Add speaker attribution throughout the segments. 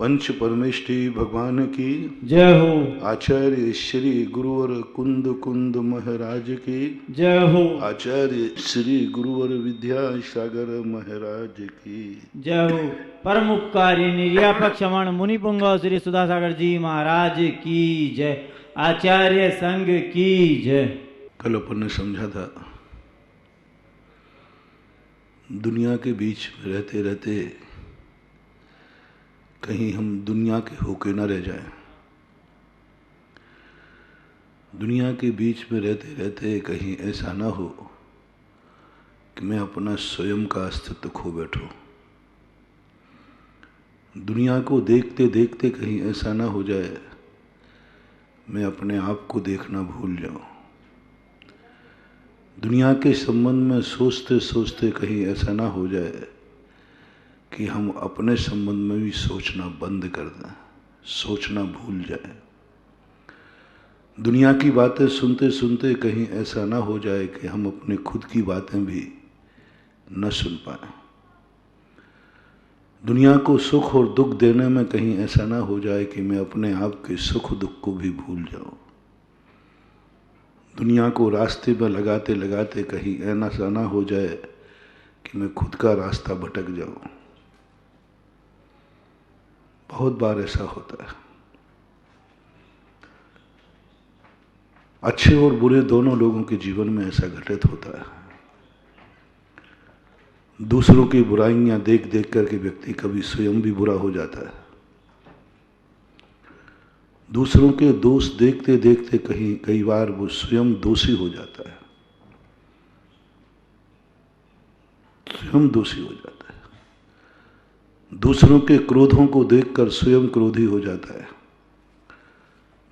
Speaker 1: पंच परमेष्ठी भगवान की
Speaker 2: जय हो।
Speaker 1: आचार्य श्री गुरुवर कुंद कुंद महाराज की
Speaker 2: जय हो।
Speaker 1: आचार्य श्री गुरुवर विद्यासागर महाराज की
Speaker 2: जय हो। परम उपकारी निर्यापक क्षमण मुनिपुंग श्री सुधासागर जी महाराज की जय। आचार्य संघ की जय।
Speaker 1: कल अपन ने समझा था दुनिया के बीच में रहते रहते कहीं हम दुनिया के होके न रह जाएं। दुनिया के बीच में रहते रहते कहीं ऐसा ना हो कि मैं अपना स्वयं का अस्तित्व खो बैठूं। दुनिया को देखते देखते कहीं ऐसा ना हो जाए मैं अपने आप को देखना भूल जाऊं। दुनिया के संबंध में सोचते सोचते कहीं ऐसा ना हो जाए कि हम अपने संबंध में भी सोचना बंद कर दें, सोचना भूल जाए। दुनिया की बातें सुनते सुनते कहीं ऐसा ना हो जाए कि हम अपने खुद की बातें भी न सुन पाए। दुनिया को सुख और दुख देने में कहीं ऐसा ना हो जाए कि मैं अपने आप के सुख दुख को भी भूल जाऊं। दुनिया को रास्ते में लगाते लगाते कहीं ऐसा ना हो जाए कि मैं खुद का रास्ता भटक जाऊं। बहुत बार ऐसा होता है। अच्छे और बुरे दोनों लोगों के जीवन में ऐसा घटित होता है। दूसरों की बुराइयां देख देख करके व्यक्ति कभी स्वयं भी बुरा हो जाता है। दूसरों के दोष देखते देखते कई बार वो स्वयं दोषी हो जाता है, स्वयं दोषी हो जाता है। दूसरों के क्रोधों को देखकर स्वयं क्रोधी हो जाता है।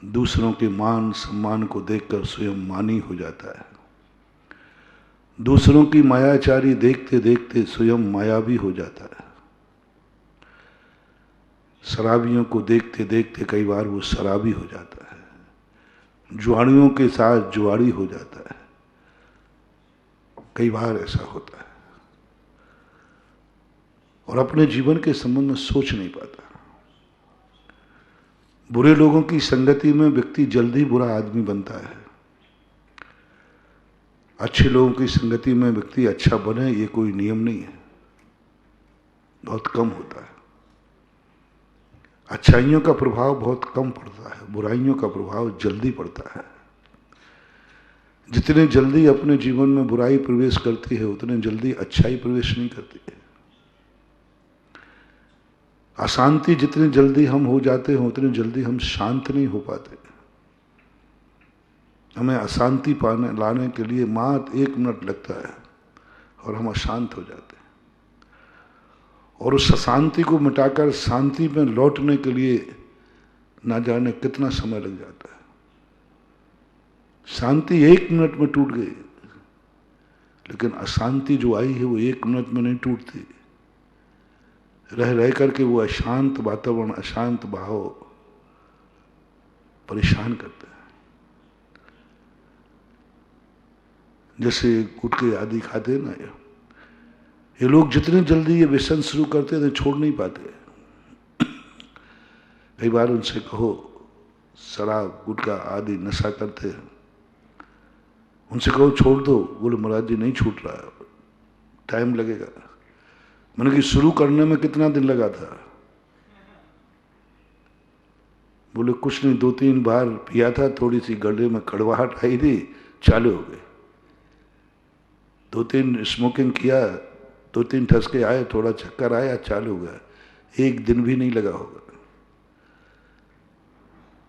Speaker 1: दूसरों के मान सम्मान को देखकर स्वयं मानी हो जाता है। दूसरों की मायाचारी देखते देखते स्वयं मायावी हो जाता है। शराबियों को देखते देखते कई बार वो शराबी हो जाता है। जुआड़ियों के साथ जुआड़ी हो जाता है। कई बार ऐसा होता है और अपने जीवन के संबंध में सोच नहीं पाता। बुरे लोगों की संगति में व्यक्ति जल्दी बुरा आदमी बनता है। अच्छे लोगों की संगति में व्यक्ति अच्छा बने ये कोई नियम नहीं है, बहुत कम होता है। अच्छाइयों का प्रभाव बहुत कम पड़ता है, बुराइयों का प्रभाव जल्दी पड़ता है। जितने जल्दी अपने जीवन में बुराई प्रवेश करती है उतने जल्दी अच्छाई प्रवेश नहीं करती है। अशांति जितनी जल्दी हम हो जाते हैं उतने जल्दी हम शांत नहीं हो पाते। हमें अशांति लाने के लिए मात्र 1 मिनट लगता है और हम अशांत हो जाते हैं। और उस अशांति को मिटाकर शांति में लौटने के लिए ना जाने कितना समय लग जाता है। शांति 1 मिनट में टूट गई, लेकिन अशांति जो आई है वो 1 मिनट में नहीं टूटती। रह रह करके वो अशांत वातावरण, अशांत भाव परेशान करते हैं। जैसे गुटखे आदि खाते हैं ना, ये लोग जितनी जल्दी ये व्यसन शुरू करते हैं छोड़ नहीं पाते। कई बार उनसे कहो शराब गुटखा आदि नशा करते हैं, उनसे कहो छोड़ दो, बोले महाराज जी नहीं छूट रहा, टाइम लगेगा। मैंने कि शुरू करने में कितना दिन लगा था? बोले कुछ नहीं, 2-3 बार पिया था, थोड़ी सी गले में कड़वाहट आई थी, चालू हो गए। 2-3 स्मोकिंग किया, 2-3 ठसके आए, थोड़ा चक्कर आया, चालू हो गया। 1 दिन भी नहीं लगा होगा।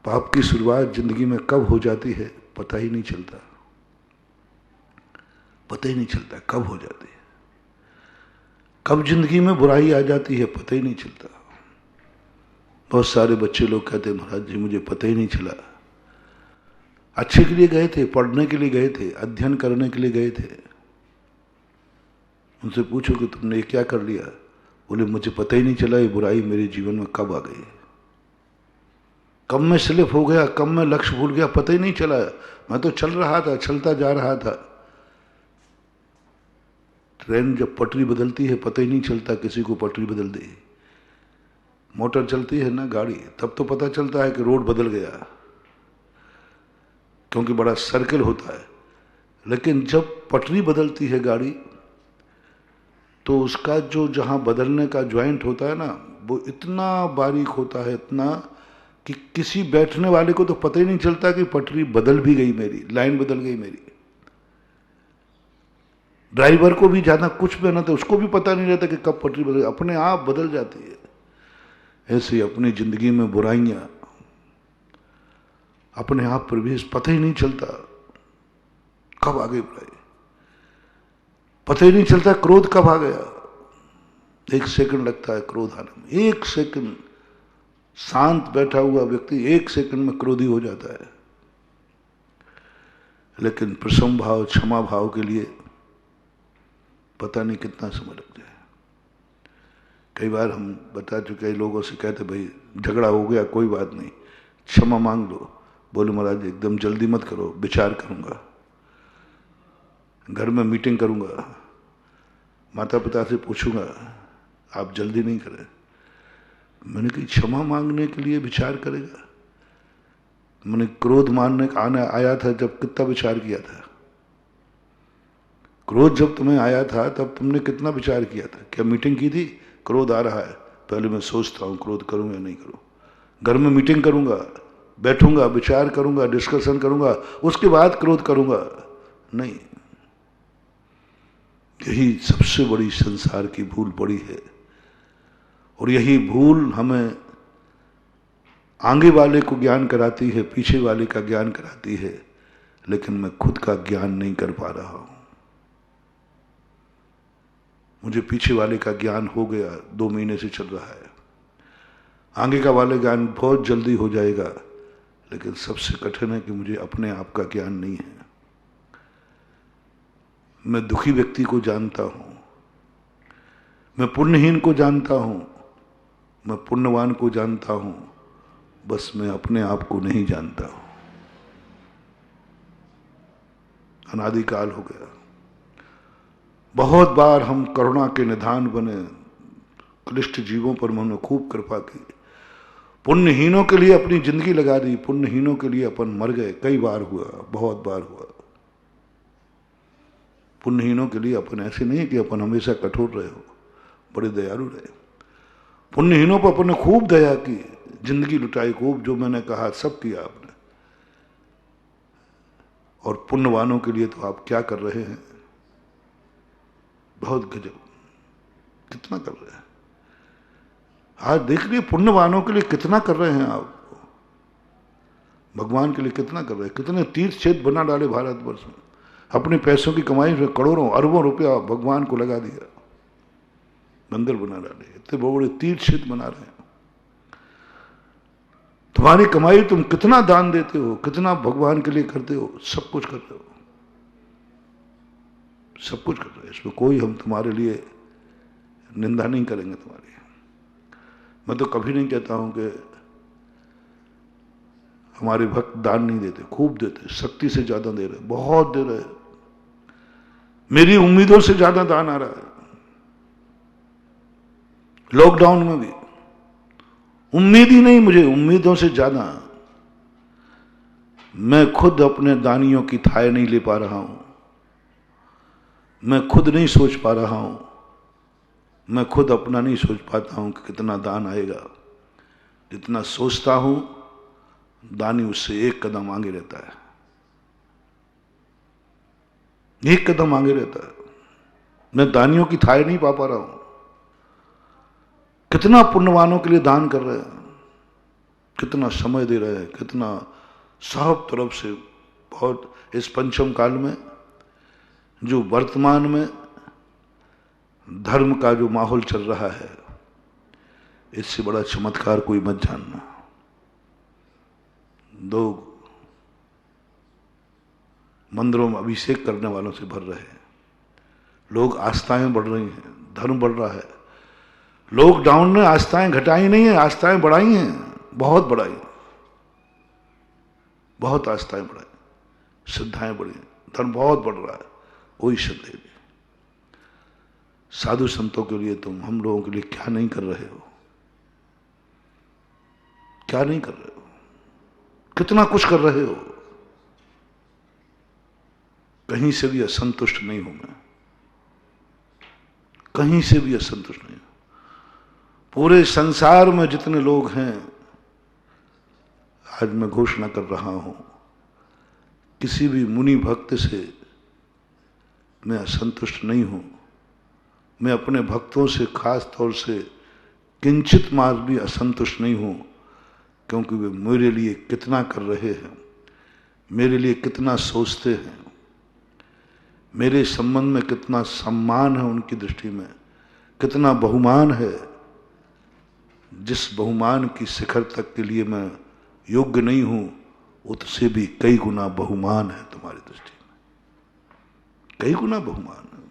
Speaker 1: पाप की शुरुआत जिंदगी में कब हो जाती है पता ही नहीं चलता, पता ही नहीं चलता कब हो जाती है। कब जिंदगी में बुराई आ जाती है पता ही नहीं चलता। बहुत सारे बच्चे लोग कहते हैं महाराज जी मुझे पता ही नहीं चला। अच्छे के लिए गए थे, पढ़ने के लिए गए थे, अध्ययन करने के लिए गए थे। उनसे पूछो कि तुमने ये क्या कर लिया? बोले मुझे पता ही नहीं चला ये बुराई मेरे जीवन में कब आ गई, कब मैं स्लिप हो गया, कब मैं लक्ष्य भूल गया, पता ही नहीं चला। मैं तो चल रहा था, चलता जा रहा था। ट्रेन जब पटरी बदलती है पता ही नहीं चलता किसी को पटरी बदल दी। मोटर चलती है ना गाड़ी, तब तो पता चलता है कि रोड बदल गया, क्योंकि बड़ा सर्कल होता है। लेकिन जब पटरी बदलती है गाड़ी, तो उसका जो जहाँ बदलने का जॉइंट होता है ना, वो इतना बारीक होता है, इतना कि किसी बैठने वाले को तो पता ही नहीं चलता कि पटरी बदल भी गई, मेरी लाइन बदल गई मेरी। ड्राइवर को भी ज़्यादा कुछ भी ना, तो उसको भी पता नहीं रहता कि कब पटरी बदल, अपने आप बदल जाती है। ऐसे अपनी जिंदगी में बुराइयां अपने आप प्रवेश, पता ही नहीं चलता कब आगे बुराई, पता ही नहीं चलता क्रोध कब आ गया। 1 सेकंड लगता है क्रोध आने में, 1 सेकंड। शांत बैठा हुआ व्यक्ति 1 सेकंड में क्रोधी हो जाता है। लेकिन प्रशम भाव, क्षमा भाव के लिए पता नहीं कितना समय लग जाए। कई बार हम बता चुके हैं, लोगों से कहते भाई झगड़ा हो गया, कोई बात नहीं, क्षमा मांग लो। बोले महाराज एकदम जल्दी मत करो, विचार करूंगा, घर में मीटिंग करूंगा, माता पिता से पूछूंगा, आप जल्दी नहीं करें। मैंने कहा क्षमा मांगने के लिए विचार करेगा? मैंने क्रोध मानने का आना आया था जब कितना विचार किया था? क्रोध जब तुम्हें आया था तब तुमने कितना विचार किया था? क्या मीटिंग की थी? क्रोध आ रहा है, पहले मैं सोचता हूं क्रोध करूं या नहीं करूं, घर में मीटिंग करूंगा, बैठूंगा, विचार करूंगा, डिस्कशन करूंगा, उसके बाद क्रोध करूंगा? नहीं। यही सबसे बड़ी संसार की भूल पड़ी है। और यही भूल हमें आगे वाले को ज्ञान कराती है, पीछे वाले का ज्ञान कराती है, लेकिन मैं खुद का ज्ञान नहीं कर पा रहा हूं। मुझे पीछे वाले का ज्ञान हो गया, 2 महीने से चल रहा है, आगे का वाले ज्ञान बहुत जल्दी हो जाएगा, लेकिन सबसे कठिन है कि मुझे अपने आप का ज्ञान नहीं है। मैं दुखी व्यक्ति को जानता हूं, मैं पुण्यहीन को जानता हूं, मैं पुण्यवान को जानता हूं, बस मैं अपने आप को नहीं जानता हूं। अनादिकाल हो गया। बहुत बार हम करुणा के निधान बने, क्लिष्ट जीवों पर हमने खूब कृपा की, पुण्यहीनों के लिए अपनी जिंदगी लगा दी, पुण्यहीनों के लिए अपन मर गए। कई बार हुआ, बहुत बार हुआ। पुण्यहीनों के लिए अपन ऐसे नहीं कि अपन हमेशा कठोर रहे हो, बड़े दयालु रहे। पुण्यहीनों पर अपन ने खूब दया की, जिंदगी लुटाई खूब, जो मैंने कहा सब किया आपने। और पुण्यवानों के लिए तो आप क्या कर रहे हैं? बहुत गजब, कितना कर रहे हैं। आज देख लिए पुण्यवानों के लिए कितना कर रहे हैं आप, भगवान के लिए कितना कर रहे हैं। कितने तीर्थ क्षेत्र बना डाले भारतवर्ष में, अपने पैसों की कमाई में करोड़ों अरबों रुपया भगवान को लगा दिया, मंदिर बना डाले, इतने बड़े तीर्थ क्षेत्र बना रहे हैं। तुम्हारी कमाई, तुम कितना दान देते हो, कितना भगवान के लिए करते हो, सब कुछ कर रहे हो, सब कुछ कर रहे हो। इसमें कोई हम तुम्हारे लिए निंदा नहीं करेंगे तुम्हारी। मैं तो कभी नहीं कहता हूं कि हमारे भक्त दान नहीं देते, खूब देते, शक्ति से ज्यादा दे रहे, बहुत दे रहे। मेरी उम्मीदों से ज्यादा दान आ रहा है। लॉकडाउन में भी उम्मीद ही नहीं, मुझे उम्मीदों से ज्यादा। मैं खुद अपने दानियों की थाह नहीं ले पा रहा हूं, मैं खुद नहीं सोच पा रहा हूं, मैं खुद अपना नहीं सोच पाता हूं कि कितना दान आएगा। जितना सोचता हूं, दानी उससे 1 कदम आगे रहता है, 1 कदम आगे रहता है। मैं दानियों की थाह नहीं पा रहा हूं। कितना पुण्यवानों के लिए दान कर रहे हैं, कितना समय दे रहे हैं, कितना सब तरफ से। बहुत इस पंचम काल में, जो वर्तमान में धर्म का जो माहौल चल रहा है, इससे बड़ा चमत्कार कोई मत जानना। लोग मंदिरों में अभिषेक करने वालों से भर रहे हैं, लोग आस्थाएं बढ़ रही हैं, धर्म बढ़ रहा है। लॉकडाउन ने आस्थाएं घटाई नहीं है, आस्थाएं बढ़ाई हैं, बहुत बढ़ाई, बहुत आस्थाएं बढ़ाई, श्रद्धाएं बढ़ी, धर्म बहुत बढ़ रहा है। वही श्रद्धे साधु संतों के लिए तुम हम लोगों के लिए क्या नहीं कर रहे हो। क्या नहीं कर रहे हो, कितना कुछ कर रहे हो, कहीं से भी असंतुष्ट नहीं हूं मैं, कहीं से भी असंतुष्ट नहीं हूं। पूरे संसार में जितने लोग हैं, आज मैं घोषणा कर रहा हूं, किसी भी मुनि भक्त से मैं असंतुष्ट नहीं हूं। मैं अपने भक्तों से खास तौर से किंचित मात्र भी असंतुष्ट नहीं हूं, क्योंकि वे मेरे लिए कितना कर रहे हैं, मेरे लिए कितना सोचते हैं, मेरे संबंध में कितना सम्मान है उनकी दृष्टि में, कितना बहुमान है। जिस बहुमान की शिखर तक के लिए मैं योग्य नहीं हूं, उससे भी कई गुना बहुमान है तुम्हारी दृष्टि में, कई गुना बहुमान है।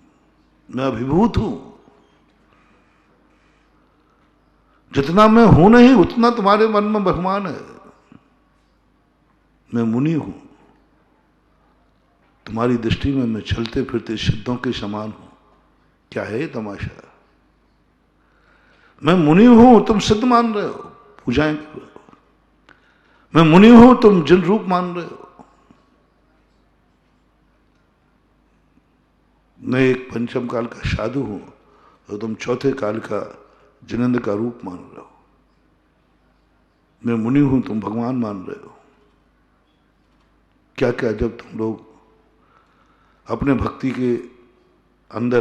Speaker 1: मैं अभिभूत हूं, जितना मैं हूं नहीं उतना तुम्हारे मन में बहुमान है। मैं मुनि हूं, तुम्हारी दृष्टि में मैं चलते फिरते सिद्धों के समान हूं। क्या है ये तमाशा? मैं मुनि हूं, तुम सिद्ध मान रहे हो, पूजाएं कर रहे हो। मैं मुनि हूं, तुम जिन रूप मान रहे हो। मैं एक पंचम काल का साधु हूं और तुम चौथे काल का जिनेंद्र का रूप मान रहे हो। मैं मुनि हूं, तुम भगवान मान रहे हो। क्या क्या जब तुम लोग अपने भक्ति के अंदर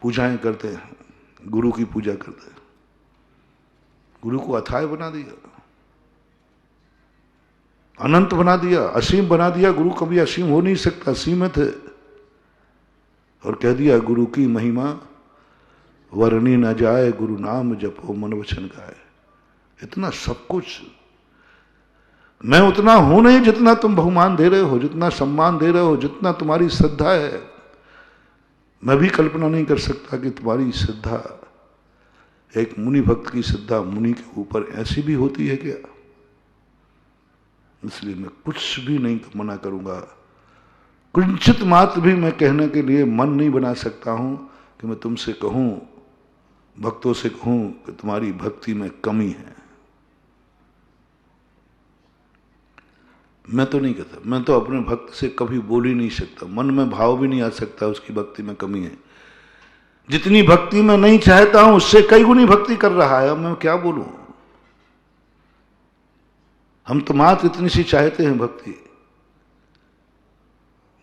Speaker 1: पूजाएं करते हैं, गुरु की पूजा करते हैं, गुरु को अथाय बना दिया, अनंत बना दिया, असीम बना दिया। गुरु कभी असीम हो नहीं सकता, सीमित है। और कह दिया गुरु की महिमा वर्णी न जाए, गुरु नाम जपो मन वचन गाए। इतना सब कुछ मैं उतना हूं नहीं जितना तुम बहुमान दे रहे हो, जितना सम्मान दे रहे हो, जितना तुम्हारी श्रद्धा है। मैं भी कल्पना नहीं कर सकता कि तुम्हारी श्रद्धा, एक मुनि भक्त की श्रद्धा मुनि के ऊपर ऐसी भी होती है क्या? इसलिए मैं कुछ भी नहीं मना करूंगा, किंचित मात्र भी मैं कहने के लिए मन नहीं बना सकता हूं कि मैं तुमसे कहूं, भक्तों से कहूं कि तुम्हारी भक्ति में कमी है। मैं तो नहीं कहता, मैं तो अपने भक्त से कभी बोल ही नहीं सकता, मन में भाव भी नहीं आ सकता उसकी भक्ति में कमी है। जितनी भक्ति में नहीं चाहता हूं उससे कई गुनी भक्ति कर रहा है। मैं क्या बोलूं? हम तो मात्र इतनी सी चाहते हैं भक्ति,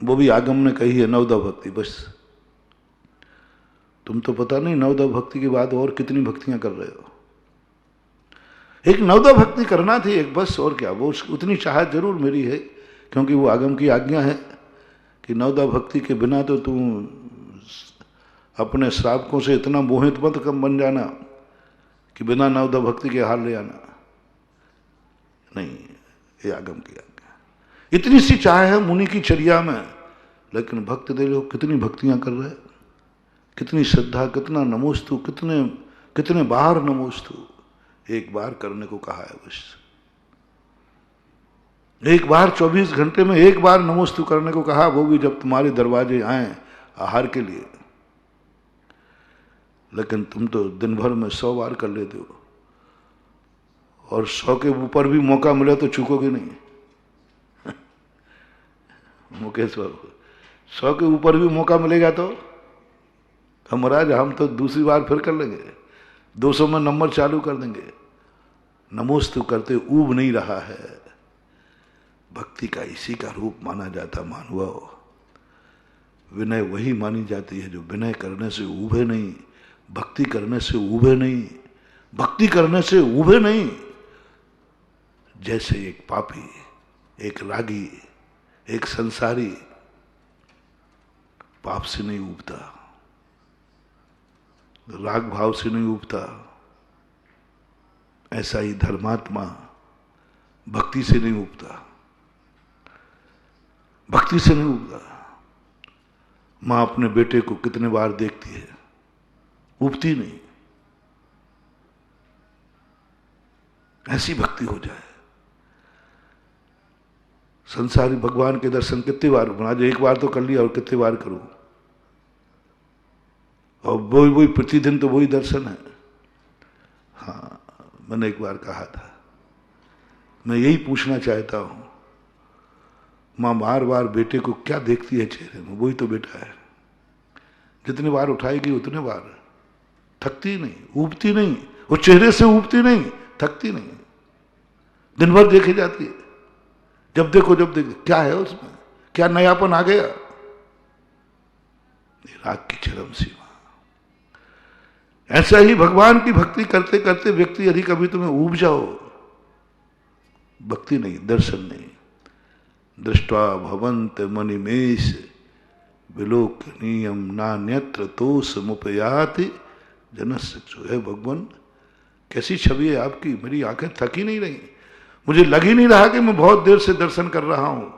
Speaker 1: वो भी आगम ने कही है नवदा भक्ति, बस। तुम तो पता नहीं नवदा भक्ति के बाद और कितनी भक्तियां कर रहे हो। एक नवदा भक्ति करना थी एक, बस, और क्या। वो उतनी चाहत जरूर मेरी है, क्योंकि वो आगम की आज्ञा है कि नवदा भक्ति के बिना तो तुम अपने श्रावकों से इतना मोहित मत कम बन जाना कि बिना नवदा भक्ति के हार ले आना। नहीं, ये आगम की आज्ञा। इतनी सी चाह है मुनि की चर्या में, लेकिन भक्त दे लो कितनी भक्तियां कर रहे, कितनी श्रद्धा, कितना नमोस्तु, कितने बार नमोस्तु। एक बार करने को कहा है, बस एक बार 24 घंटे में एक बार नमोस्तु करने को कहा, वो भी जब तुम्हारे दरवाजे आए आहार के लिए। लेकिन तुम तो दिन भर में 100 बार कर लेते हो, और 100 के ऊपर भी मौका मिले तो चूकोगे नहीं। मुकेश बाबू, 100 के ऊपर भी मौका मिलेगा तो महाराज हम तो दूसरी बार फिर कर लेंगे, 200 में नंबर चालू कर देंगे। नमोस्तु करते ऊब नहीं रहा है। भक्ति का इसी का रूप माना जाता मानव। विनय वही मानी जाती है जो विनय करने से ऊबे नहीं, भक्ति करने से ऊबे नहीं, भक्ति करने से ऊबे नहीं। जैसे एक पापी, एक रागी, एक संसारी पाप से नहीं ऊबता, राग भाव से नहीं ऊबता, ऐसा ही धर्मात्मा भक्ति से नहीं ऊबता, भक्ति से नहीं ऊबता। मां अपने बेटे को कितने बार देखती है, ऊबती नहीं। ऐसी भक्ति हो जाए। संसारी भगवान के दर्शन कितनी बार, आज एक बार तो कर लिया और कितनी बार करूं, और वही प्रतिदिन तो वही दर्शन है। हाँ, मैंने एक बार कहा था, मैं यही पूछना चाहता हूं, मां बार बार बेटे को क्या देखती है चेहरे में? वही तो बेटा है। जितनी बार उठाएगी उतने बार, थकती नहीं, ऊबती नहीं, वो चेहरे से ऊबती नहीं, थकती नहीं, दिन भर देखी जाती है। जब देखो क्या है उसमें, क्या नयापन आ गया? राग की चरम सीमा। ऐसा ही भगवान की भक्ति करते करते व्यक्ति, यदि कभी तुम्हें ऊब जाओ, भक्ति नहीं, दर्शन नहीं, दृष्टा भवंत मणिमेश विलोकनीयम नान्यत्र तोष मुपयाति जनस्सु। है भगवान, कैसी छवि है आपकी, मेरी आंखें थक ही नहीं रही, मुझे लग ही नहीं रहा कि मैं बहुत देर से दर्शन कर रहा हूं।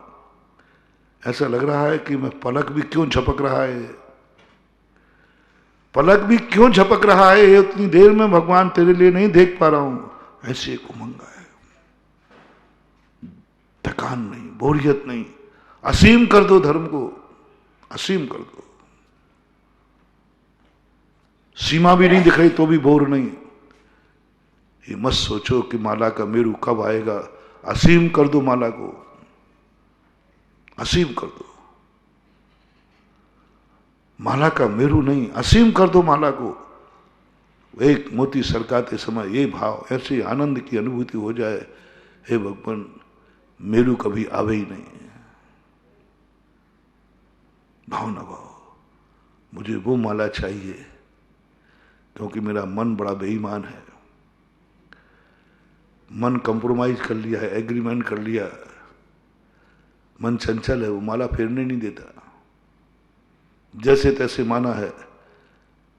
Speaker 1: ऐसा लग रहा है कि मैं पलक भी क्यों झपक रहा है, पलक भी क्यों झपक रहा है, उतनी देर में भगवान तेरे लिए नहीं देख पा रहा हूं। ऐसे एक उमंग है, थकान नहीं, बोरियत नहीं। असीम कर दो धर्म को, असीम कर दो। सीमा भी नहीं दिख रही तो भी बोर नहीं। ये मत सोचो कि माला का मेरू कब आएगा। असीम कर दो माला को, असीम कर दो। माला का मेरू नहीं, असीम कर दो माला को। एक मोती सरकाते समय ये भाव, ऐसे आनंद की अनुभूति हो जाए, हे भगवान मेरू कभी आवे ही नहीं। भाव न भाव, मुझे वो माला चाहिए, क्योंकि मेरा मन बड़ा बेईमान है। मन कंप्रोमाइज कर लिया है, एग्रीमेंट कर लिया, मन चंचल है, वो माला फेरने नहीं देता। जैसे तैसे माना है,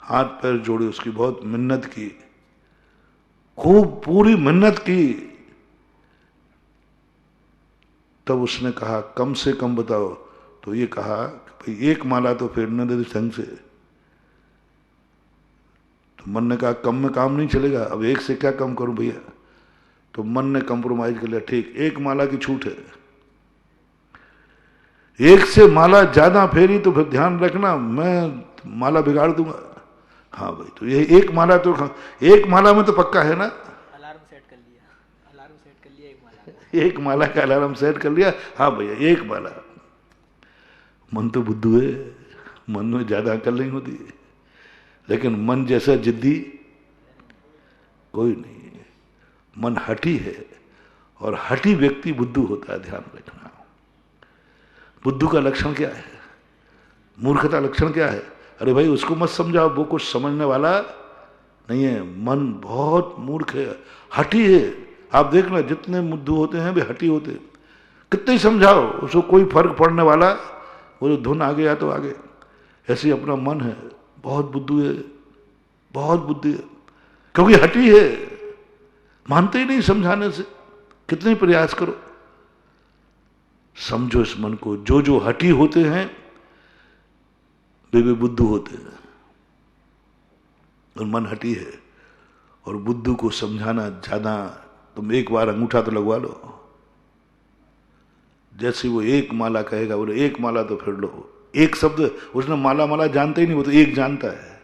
Speaker 1: हाथ पैर जोड़े, उसकी बहुत मिन्नत की, खूब पूरी मिन्नत की, तब उसने कहा कम से कम बताओ। तो ये कहा कि भाई एक माला तो फेरने दे ढंग से। तो मन ने कहा कम में काम नहीं चलेगा, अब एक से क्या कम करूं भैया। तो मन ने कंप्रोमाइज कर लिया, ठीक एक माला की छूट है, एक से माला ज्यादा फेरी तो फिर ध्यान रखना मैं माला बिगाड़ दूंगा। हाँ भाई, तो ये एक माला तो, एक माला में तो पक्का है ना।
Speaker 3: अलार्म सेट कर लिया, अलार्म सेट कर लिया, एक माला,
Speaker 1: एक माला का अलार्म सेट कर लिया। हाँ भैया एक माला। मन तो बुद्धू है, मन में ज्यादा अकल नहीं होती, लेकिन मन जैसा जिद्दी कोई नहीं। मन हठी है, और हठी व्यक्ति बुद्धू होता है, ध्यान रखना। बुद्धू का लक्षण क्या है, मूर्खता लक्षण क्या है? अरे भाई उसको मत समझाओ, वो कुछ समझने वाला नहीं है। मन बहुत मूर्ख है, हठी है। आप देखना जितने बुद्धू होते हैं वे हठी होते हैं। कितने ही समझाओ उसको कोई फर्क पड़ने वाला, वो जो धुन आ गया तो आगे। ऐसे अपना मन है, बहुत बुद्धू है, बहुत बुद्धि है, क्योंकि हठी है, मानते ही नहीं समझाने से। कितने प्रयास करो, समझो इस मन को। जो जो हठी होते हैं वे बुद्धू होते हैं, और मन हठी है। और बुद्धू को समझाना ज्यादा, तुम एक बार अंगूठा तो लगवा लो। जैसे वो एक माला कहेगा, बोले एक माला तो फिर लो। एक शब्द उसने माला माला जानते ही नहीं, वो तो एक जानता है,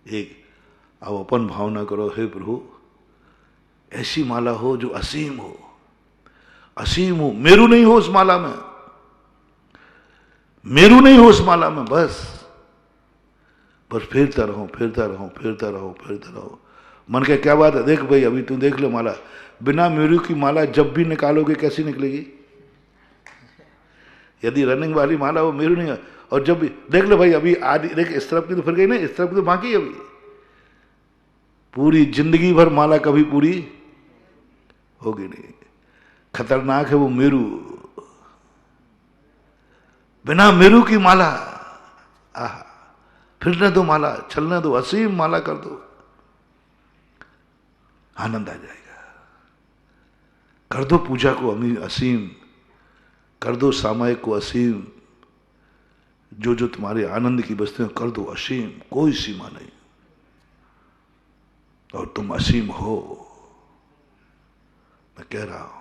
Speaker 1: एक। अब अपन भावना करो, हे प्रभु ऐसी माला हो जो असीम हो, असीम हो, मेरू नहीं हो उस माला में, मेरू नहीं हो उस माला में, बस फेरता रहो, फेरता रहो, फेरता रहो, फेरता रहो। मन के क्या बात है, देख भाई अभी तू देख ले माला, बिना मेरू की माला जब भी निकालोगे कैसी निकलेगी? यदि रनिंग वाली माला वो मेरू नहीं है, और जब भी देख लो भाई अभी आधी देख, इस तरफ की तो फिर गई ना, इस तरफ की तो बाकी है। अभी पूरी जिंदगी भर माला कभी पूरी होगी नहीं। खतरनाक है वो मेरू। बिना मेरू की माला, आह, फिरने दो माला, चलने दो, असीम माला कर दो, आनंद आ जाएगा। कर दो पूजा को असीम, कर दो सामायिक को असीम, जो जो तुम्हारे आनंद की वस्तुएं कर दो असीम, कोई सीमा नहीं। और तुम असीम हो, मैं कह रहा हूं।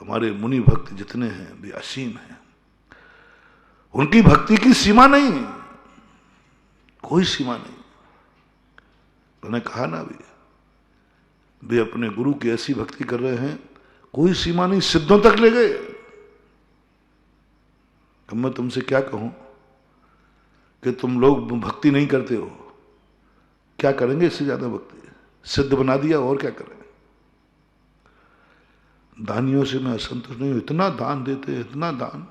Speaker 1: हमारे मुनि भक्त जितने हैं वे असीम हैं, उनकी भक्ति की सीमा नहीं, कोई सीमा नहीं। मैंने कहा ना अभी, वे अपने गुरु की ऐसी भक्ति कर रहे हैं, कोई सीमा नहीं, सिद्धों तक ले गए। अब मैं तुमसे क्या कहूं कि तुम लोग भक्ति नहीं करते हो, क्या करेंगे इससे ज्यादा भक्ति? सिद्ध बना दिया, और क्या करें? दानियों से मैं असंतुष्ट नहीं हूं, इतना दान देते हैं, इतना दान।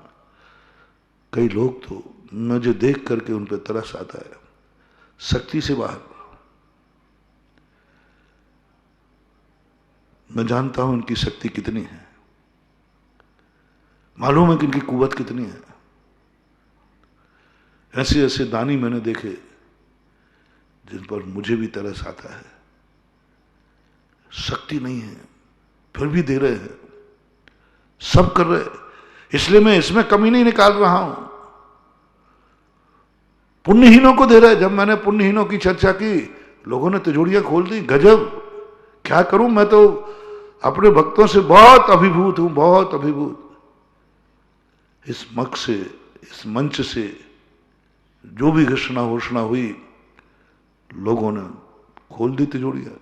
Speaker 1: कई लोग तो मुझे देख करके उन पर तरस आता है, शक्ति से बाहर। मैं जानता हूं इनकी शक्ति कितनी है, मालूम है कि इनकी कुव्वत कितनी है। ऐसे ऐसे दानी मैंने देखे जिन पर मुझे भी तरस आता है। शक्ति नहीं है फिर भी दे रहे हैं, सब कर रहे हैं, इसलिए मैं इसमें कमी नहीं निकाल रहा हूं। पुण्यहीनों को दे रहे। जब मैंने पुण्यहीनों की चर्चा की, लोगों ने तिजोरियां खोल दी। गजब, क्या करूं, मैं तो अपने भक्तों से बहुत अभिभूत हूं, बहुत अभिभूत। इस मक से, इस मंच से जो भी घोषणा घोषणा हुई, लोगों ने खोल दी तिजोरियां।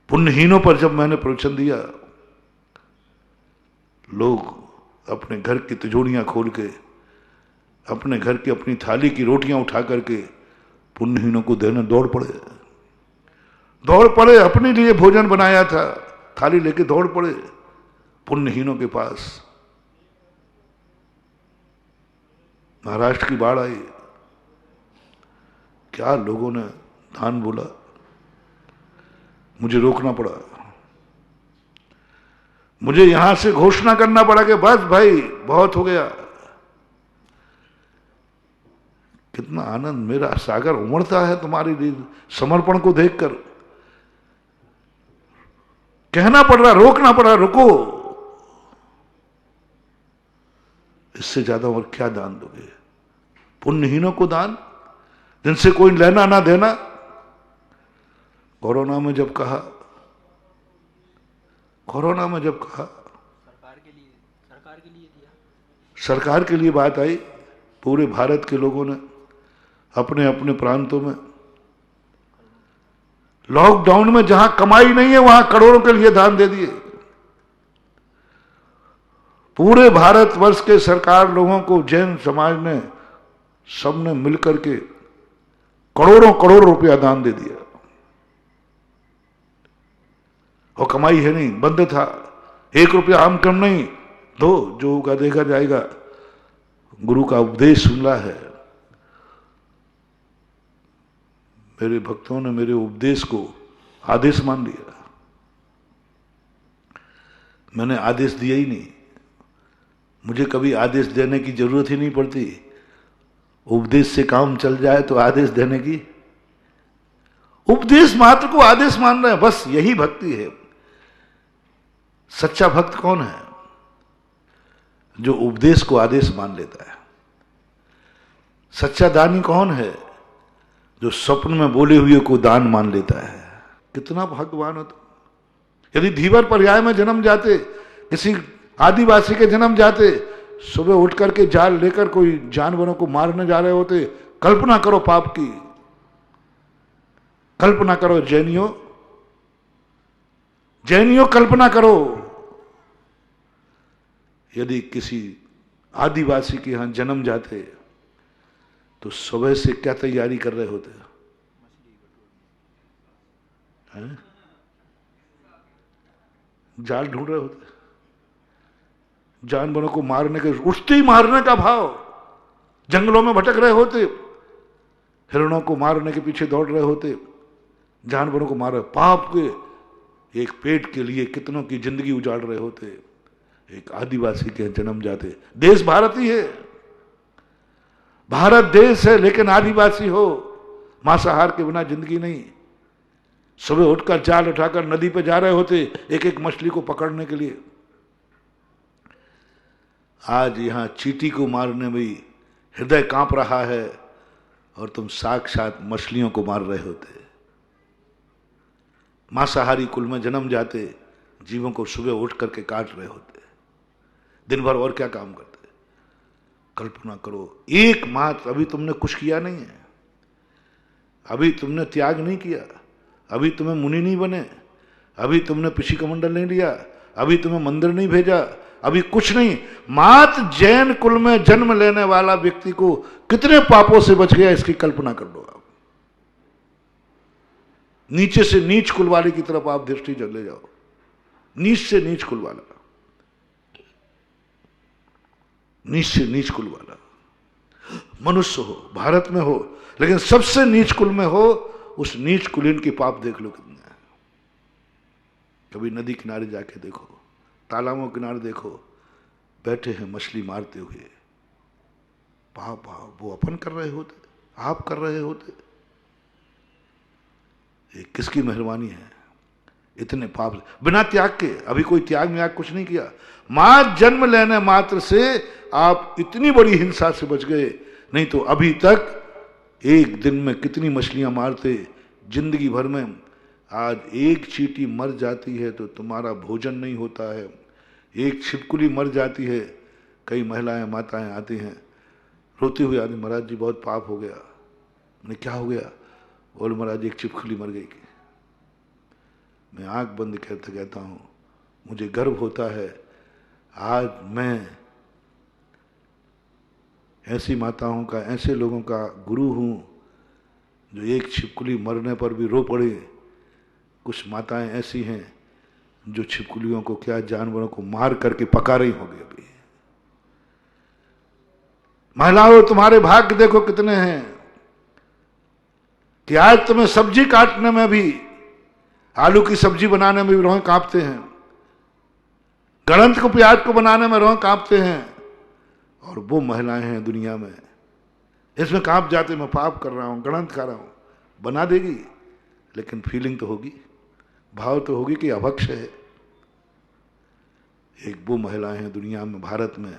Speaker 1: पुण्यहीनों पर जब मैंने प्रवचन दिया, लोग अपने घर की तिजोरियां खोल के, अपने घर की अपनी थाली की रोटियां उठा करके पुण्यहीनों को देने दौड़ पड़े। अपने लिए भोजन बनाया था, थाली लेके दौड़ पड़े पुण्यहीनों के पास। महाराष्ट्र की बाढ़ आई, क्या लोगों ने दान बोला, मुझे रोकना पड़ा। मुझे यहां से घोषणा करना पड़ा कि बस भाई बहुत हो गया। कितना आनंद, मेरा सागर उमड़ता है तुम्हारे लिए समर्पण को देखकर। कहना पड़ रहा, रोकना पड़ा, रुको। इससे ज्यादा और क्या दान दोगे? पुण्यहीनों को दान, जिनसे कोई लेना ना देना। कोरोना में जब कहा, सरकार के लिए बात आई, पूरे भारत के लोगों ने अपने अपने प्रांतों में, लॉकडाउन में जहां कमाई नहीं है वहां करोड़ों के लिए दान दे दिए। पूरे भारतवर्ष के सरकार लोगों को, जैन समाज ने, सबने मिलकर के करोड़ों करोड़ रुपया दान दे दिया। और कमाई है नहीं, बंद था। 1 रुपया हम कम नहीं, दो, जो होगा देखा जाएगा। गुरु का उपदेश सुनना है। मेरे भक्तों ने मेरे उपदेश को आदेश मान लिया। मैंने आदेश दिया ही नहीं, मुझे कभी आदेश देने की जरूरत ही नहीं पड़ती। उपदेश से काम चल जाए तो आदेश देने की, उपदेश मात्र को आदेश मान रहे हैं, बस यही भक्ति है। सच्चा भक्त कौन है? जो उपदेश को आदेश मान लेता है। सच्चा दानी कौन है? जो स्वप्न में बोले हुए को दान मान लेता है। कितना भाग्यवान हो तुम। यदि धीवर पर्याय में जन्म जाते, किसी आदिवासी के जन्म जाते, सुबह उठ करके जाल लेकर कोई जानवरों को मारने जा रहे होते, कल्पना करो पाप की, कल्पना करो। जैनियों कल्पना करो, यदि किसी आदिवासी के यहां जन्म जाते तो सुबह से क्या तैयारी कर रहे होते हैं? जाल ढूंढ रहे होते, जानवरों को मारने के, उठते ही मारने का भाव। जंगलों में भटक रहे होते, हिरणों को मारने के पीछे दौड़ रहे होते, जानवरों को मार रहे, पाप के एक पेट के लिए कितनों की जिंदगी उजाड़ रहे होते। एक आदिवासी के जन्म जाते। देश भारत ही है, भारत देश है, लेकिन आदिवासी हो, मांसाहार के बिना जिंदगी नहीं। सुबह उठकर जाल उठाकर नदी पे जा रहे होते एक एक मछली को पकड़ने के लिए। आज यहां चींटी को मारने में हृदय कांप रहा है और तुम साक्षात मछलियों को मार रहे होते। मांसाहारी कुल में जन्म जाते, जीवों को सुबह उठ करके काट रहे होते, दिन भर और क्या काम करते। कल्पना करो, एकमात्र अभी तुमने कुछ किया नहीं है, अभी तुमने त्याग नहीं किया, अभी तुम्हें मुनि नहीं बने, अभी तुमने पिछी कमंडल नहीं लिया, अभी तुम्हें मंदिर नहीं भेजा, अभी कुछ नहीं। मात्र जैन कुल में जन्म लेने वाला व्यक्ति को कितने पापों से बच गया, इसकी कल्पना कर लो आप। नीचे से नीच कुल वाले की तरफ आप दृष्टि ले जाओ, नीच से नीच कुल वाला, नीच से नीच कुल वाला मनुष्य हो, भारत में हो, लेकिन सबसे नीच कुल में हो, उस नीच कुलीन की पाप देख लो कितने हैं। कभी नदी किनारे जाके देखो, तालाबों किनारे देखो, बैठे हैं मछली मारते हुए, पाप वो अपन कर रहे होते, आप कर रहे होते। ये किसकी मेहरबानी है, इतने पाप बिना त्याग के। अभी कोई त्याग में कुछ नहीं किया, मां जन्म लेने मात्र से आप इतनी बड़ी हिंसा से बच गए, नहीं तो अभी तक एक दिन में कितनी मछलियां मारते, जिंदगी भर में। आज एक चींटी मर जाती है तो तुम्हारा भोजन नहीं होता है, एक छिपकली मर जाती है, कई महिलाएं माताएं आती हैं रोती हुई, आदमी महाराज जी बहुत पाप हो गया। मैंने क्या हो गया? बोल महाराज एक छिपकली मर गई। मैं आंख बंद करते कहता हूं मुझे गर्व होता है, आज मैं ऐसी माताओं का, ऐसे लोगों का गुरु हूं जो एक छिपकली मरने पर भी रो पड़े। कुछ माताएं ऐसी हैं जो छिपकलियों को, क्या जानवरों को मार करके पका रही होगी। अभी महिलाओं, तुम्हारे भाग्य देखो कितने हैं कि आज तुम्हें सब्जी काटने में भी, आलू की सब्जी बनाने में भी रोए कांपते हैं, गणंत को, प्याज को बनाने में रोए कांपते हैं। और वो महिलाएं हैं दुनिया में, इसमें कांप जाते, मैं पाप कर रहा हूं, गणंत खा रहा हूं। बना देगी, लेकिन फीलिंग तो होगी, भाव तो होगी कि अभक्ष है। एक वो महिलाएं हैं दुनिया में, भारत में,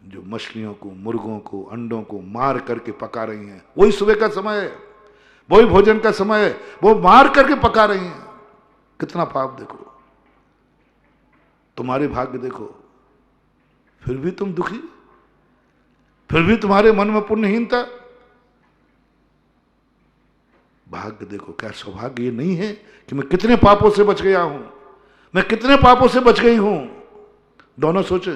Speaker 1: जो मछलियों को, मुर्गों को, अंडों को मार करके पका रही हैं। वही सुबह का समय है, वही भोजन का समय है, वो मार करके पका रही हैं। कितना पाप देखो, तुम्हारे भाग्य देखो, फिर भी तुम दुखी, फिर भी तुम्हारे मन में पुण्यहीनता। भाग्य देखो, क्या सौभाग्य ये नहीं है कि मैं कितने पापों से बच गया हूं, मैं कितने पापों से बच गई हूं। दोनों सोचे।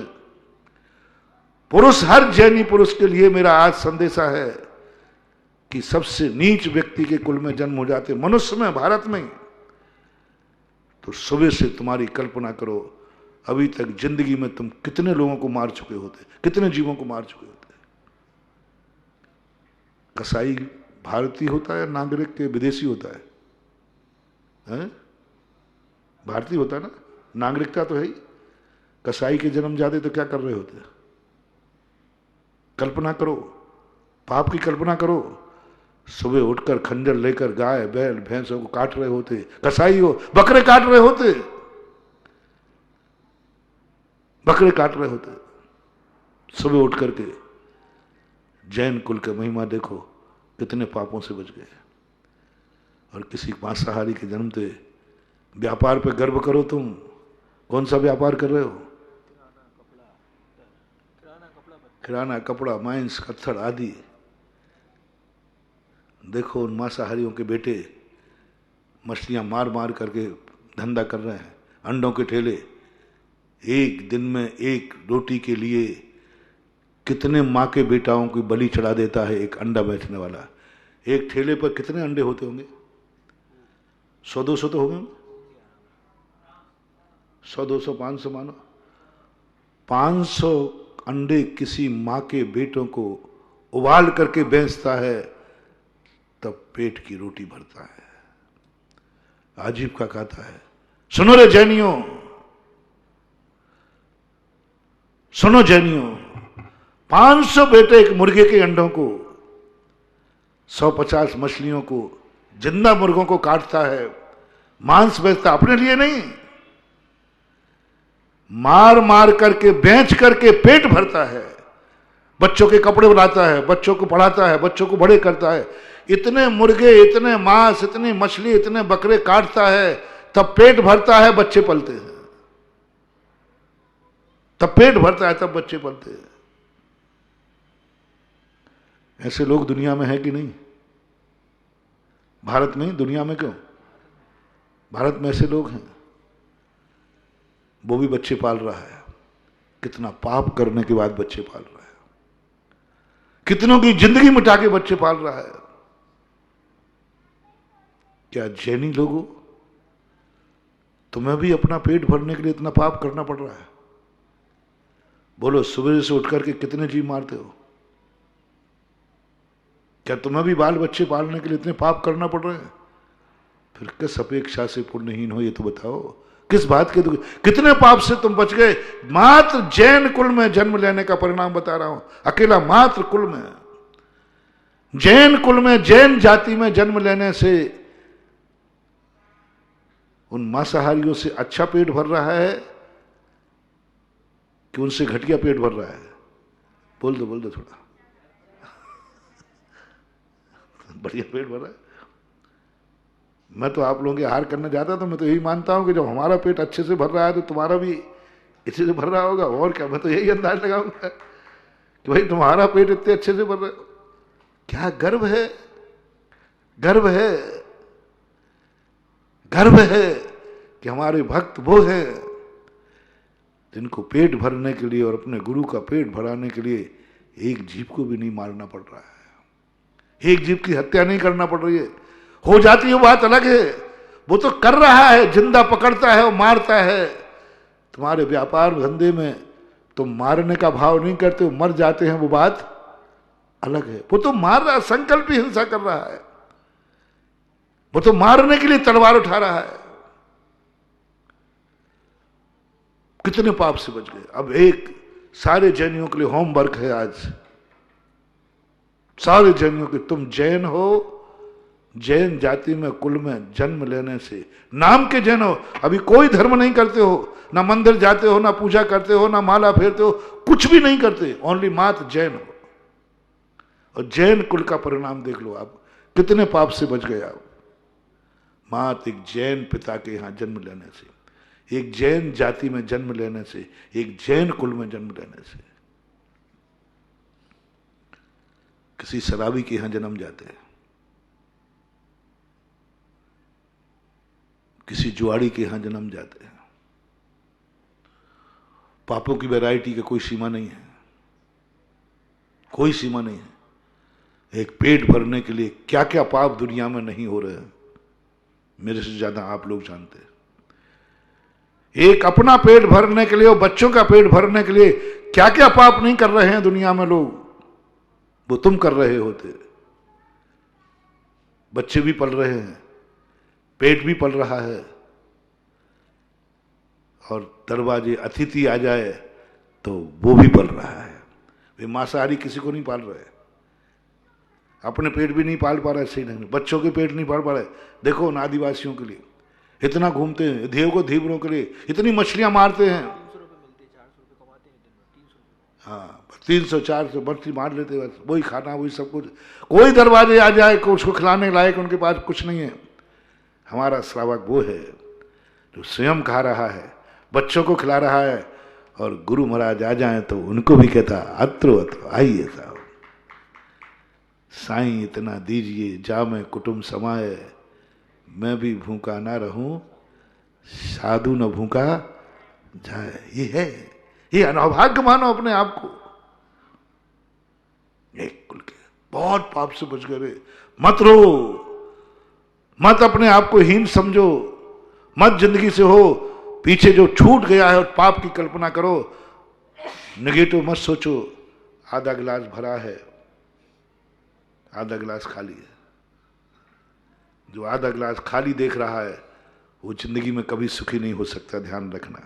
Speaker 1: पुरुष, हर जैनी पुरुष के लिए मेरा आज संदेशा है कि सबसे नीच व्यक्ति के कुल में जन्म हो जाते मनुष्य में, भारत में, तो सुबह से तुम्हारी कल्पना करो, अभी तक जिंदगी में तुम कितने लोगों को मार चुके होते, कितने जीवों को मार चुके होते। कसाई भारतीय होता है, नागरिक के विदेशी होता है? भारतीय होता है ना, नागरिकता तो है ही। कसाई के जन्म जाते तो क्या कर रहे होते? कल्पना करो, पाप की कल्पना करो। सुबह उठकर खंजर लेकर गाय, बैल, भैंसों को काट रहे होते। कसाई हो, बकरे काट रहे होते, बकरे काट रहे होते सुबह उठ करके। जैन कुल का महिमा देखो, कितने पापों से बच गए। और किसी मांसाहारी के जन्मते व्यापार पे गर्व करो। तुम कौन सा व्यापार कर रहे हो? किराना, कपड़ा, मांस, पत्थर आदि। देखो उन मांसाहारियों के बेटे मछलियां मार मार करके धंधा कर रहे हैं, अंडों के ठेले। एक दिन में एक रोटी के लिए कितने माँ के बेटाओं की बलि चढ़ा देता है एक अंडा बेचने वाला। एक ठेले पर कितने अंडे होते होंगे? 100-200 तो होंगे, 100-200, 500 मानो। 500 अंडे किसी माँ के बेटों को उबाल करके बेचता है, तब पेट की रोटी भरता है। अजीब का कहता है। सुनो रे जैनियों, सुनो जैनियों, 500 बेटे एक मुर्गे के अंडों को, 150 मछलियों को, जिंदा मुर्गों को काटता है, मांस बेचता, अपने लिए नहीं, मार मार करके, बेच करके पेट भरता है। बच्चों के कपड़े बनाता है, बच्चों को पढ़ाता है, बच्चों को बड़े करता है। इतने मुर्गे, इतने मांस, इतनी मछली, इतने बकरे काटता है, तब पेट भरता है, बच्चे पलते हैं। तब पेट भरता है, तब बच्चे पलते हैं। ऐसे लोग दुनिया में है कि नहीं? भारत में ही, दुनिया में क्यों? भारत में ऐसे लोग हैं, वो भी बच्चे पाल रहा है, कितना पाप करने के बाद बच्चे पाल रहा है, कितनों की जिंदगी मिटा के बच्चे पाल रहा है। क्या जैनी लोगों, तुम्हें भी अपना पेट भरने के लिए इतना पाप करना पड़ रहा है? बोलो, सुबह से उठ करके कितने जीव मारते हो? क्या तुम्हें भी बाल बच्चे पालने के लिए इतने पाप करना पड़ रहे हैं? फिर किस अपेक्षा से पुण्यहीन हो, ये तो बताओ। किस बात के दुख, कितने पाप से तुम बच गए? मात्र जैन कुल में जन्म लेने का परिणाम बता रहा हूं, अकेला मात्र कुल में, जैन कुल में, जैन जाति में जन्म लेने से उन मांसाहारियों से अच्छा पेट भर रहा है कि उनसे घटिया पेट भर रहा है? बोल दो थोड़ा। बढ़िया पेट भर रहा है। मैं तो आप लोगों के हार करने जाता, तो मैं तो यही मानता हूं कि जब हमारा पेट अच्छे से भर रहा है तो तुम्हारा भी इसी से भर रहा होगा। और क्या, मैं तो यही अंदाज लगाऊंगा कि भाई तुम्हारा पेट इतने अच्छे से भर रहा है। क्या गर्व है, गर्व है, गर्व है कि हमारे भक्त वो हैं जिनको पेट भरने के लिए और अपने गुरु का पेट भराने के लिए एक जीव को भी नहीं मारना पड़ रहा है, एक जीव की हत्या नहीं करना पड़ रही है। हो जाती है बात अलग है, वो तो कर रहा है, जिंदा पकड़ता है और मारता है। तुम्हारे व्यापार धंधे में तुम मारने का भाव नहीं करते हो, मर जाते हैं, वो बात अलग है। वो तो मार रहा है, संकल्प ही हिंसा कर रहा है, वो तो मारने के लिए तलवार उठा रहा है। कितने पाप से बच गए। अब एक सारे जैनियों के लिए होमवर्क है आज, सारे जैनियों के, तुम जैन हो, जैन जाति में कुल में जन्म लेने से, नाम के जैन हो, अभी कोई धर्म नहीं करते हो, ना मंदिर जाते हो, ना पूजा करते हो, ना माला फेरते हो, कुछ भी नहीं करते, ओनली मात्र जैन हो। और जैन कुल का परिणाम देख लो आप, कितने पाप से बच गए आप। मात्र एक जैन पिता के यहां जन्म लेने से, एक जैन जाति में जन्म लेने से, एक जैन कुल में जन्म लेने से। किसी शराबी के यहां जन्म जाते हैं, किसी जुआड़ी के यहां जन्म जाते हैं। पापों की वैरायटी का कोई सीमा नहीं है, कोई सीमा नहीं है। एक पेट भरने के लिए क्या क्या पाप दुनिया में नहीं हो रहे हैं, मेरे से ज्यादा आप लोग जानते हैं। एक अपना पेट भरने के लिए और बच्चों का पेट भरने के लिए क्या क्या पाप नहीं कर रहे हैं दुनिया में लोग, वो तुम कर रहे होते। बच्चे भी पल रहे हैं, पेट भी पल रहा है, और दरवाजे अतिथि आ जाए तो वो भी पल रहा है। वे मांसाहारी किसी को नहीं पाल रहे, अपने पेट भी नहीं पाल पा रहे, सही नहीं, बच्चों के पेट नहीं पाल पा रहे। देखो उन आदिवासियों के लिए इतना घूमते हैं, देव को धीवरों के लिए इतनी मछलियां मारते हैं।
Speaker 3: 300 रुपये मिलते, 400 रुपये कमाते हैं दिन में, 300 रुपये।
Speaker 1: हाँ, 300-400 मछली मार लेते, बस वही खाना, वही सब कुछ। कोई दरवाजे आ जाए को उसको खिलाने लायक उनके पास कुछ नहीं है। हमारा श्रावक वो है जो स्वयं खा रहा है, बच्चों को खिला रहा है, और गुरु महाराज आ जाए तो उनको भी कहता अत्रो अत्रो, आइए साहब, साईं इतना दीजिए, जा मैं कुटुंब समाए, मैं भी भूखा ना रहूं, साधु न भूखा जाए। ये है, ये अनौभाग्य मानो अपने आप को। एक कुल के बहुत पाप से बच गए। मत रो, मत अपने आप को हीन समझो, मत जिंदगी से हो पीछे जो छूट गया है और पाप की कल्पना करो। नेगेटिव मत सोचो, आधा गिलास भरा है, आधा गिलास खाली है। जो आधा गिलास खाली देख रहा है वो जिंदगी में कभी सुखी नहीं हो सकता, ध्यान रखना,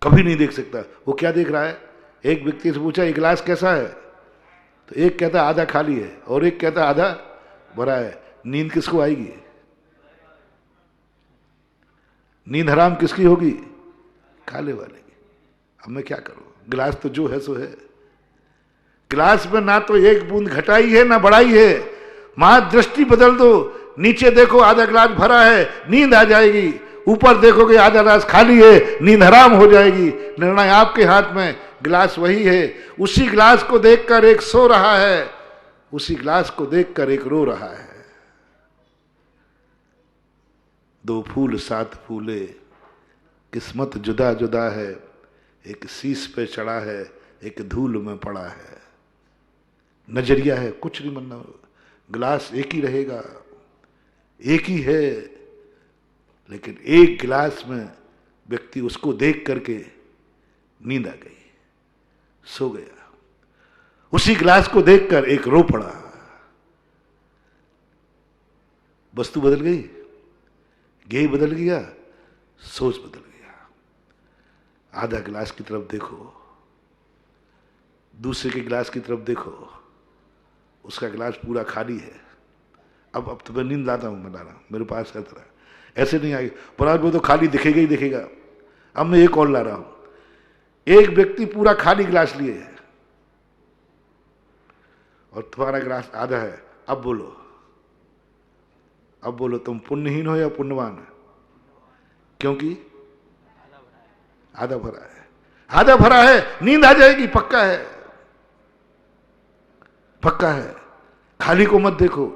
Speaker 1: कभी नहीं देख सकता। वो क्या देख रहा है? एक व्यक्ति से पूछा, एक गिलास कैसा है? तो एक कहता आधा खाली है और एक कहता आधा भरा है। नींद किसको आएगी? नींद हराम किसकी होगी? खाले वाले की। अब मैं क्या करूं, गिलास तो जो है सो है। गिलास में ना तो एक बूंद घटाई है ना बढ़ाई है। मां दृष्टि बदल दो, नीचे देखो आधा गिलास भरा है, नींद आ जाएगी। ऊपर देखोगे आधा गिलास खाली है, नींद हराम हो जाएगी। निर्णय आपके हाथ में, गिलास वही है। उसी गिलास को देखकर एक सो रहा है, उसी गिलास को देखकर एक रो रहा है। दो फूल साथ फूले, किस्मत जुदा जुदा है, एक शीश पे चढ़ा है, एक धूल में पड़ा है। नजरिया है, कुछ नहीं बनना, गिलास एक ही रहेगा, एक ही है, लेकिन एक गिलास में व्यक्ति उसको देख करके नींद आ गई, सो गया। उसी गिलास को देखकर एक रो पड़ा। वस्तु बदल गई, गेय बदल गया, सोच बदल गया। आधा गिलास की तरफ देखो, दूसरे के गिलास की तरफ देखो, उसका गिलास पूरा खाली है। अब तो मैं नींद लाता हूं, मैं ला रहा हूं, मेरे पास है तरह, ऐसे नहीं आएगी पर वो तो खाली दिखेगा ही दिखेगा। अब मैं एक और ला रहा हूं। एक व्यक्ति पूरा खाली गिलास लिए है और तुम्हारा गिलास आधा है। अब बोलो, अब बोलो, तुम पुण्यहीन हो या पुण्यवान? क्योंकि आधा भरा है, आधा भरा है, नींद आ जाएगी, पक्का है, पक्का है। खाली को मत देखो,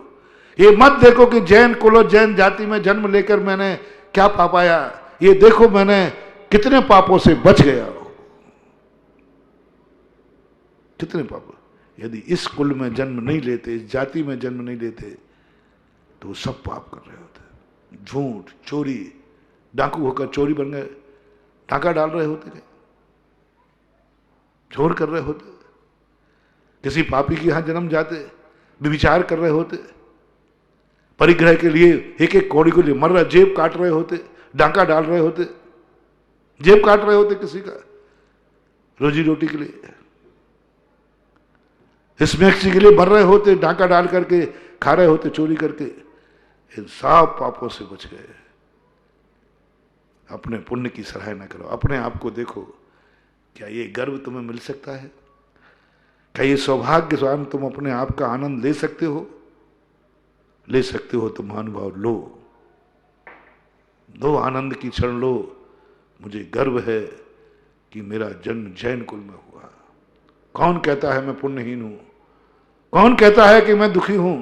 Speaker 1: ये मत देखो कि जैन कुल जैन जाति में जन्म लेकर मैंने क्या पाप आया, ये देखो मैंने कितने पापों से बच गया हूं, कितने पाप। यदि इस कुल में जन्म नहीं लेते, इस जाति में जन्म नहीं लेते, तो वो सब पाप कर रहे होते। झूठ, चोरी, डाकू होकर चोरी बन गए, टाका डाल रहे होते, चोर कर रहे होते, किसी पापी के यहां जन्म जाते, विचार कर रहे होते, परिग्रह के लिए एक एक कौड़ी के लिए मर रहा, जेब काट रहे होते, डाका डाल रहे होते, जेब काट रहे होते किसी का रोजी रोटी के लिए, स्मैक्सी के लिए मर रहे होते, डाका डाल करके खा रहे होते, चोरी करके। इन सब पापों से बच गए। अपने पुण्य की सराहना करो, अपने आप को देखो। क्या ये गर्व तुम्हें मिल सकता है? क्या ये सौभाग्यवान तुम अपने आप का आनंद ले सकते हो? ले सकते हो तो महानुभाव लो, दो आनंद की क्षण लो। मुझे गर्व है कि मेरा जन्म जैन कुल में हुआ। कौन कहता है मैं पुण्यहीन हूं? कौन कहता है कि मैं दुखी हूं?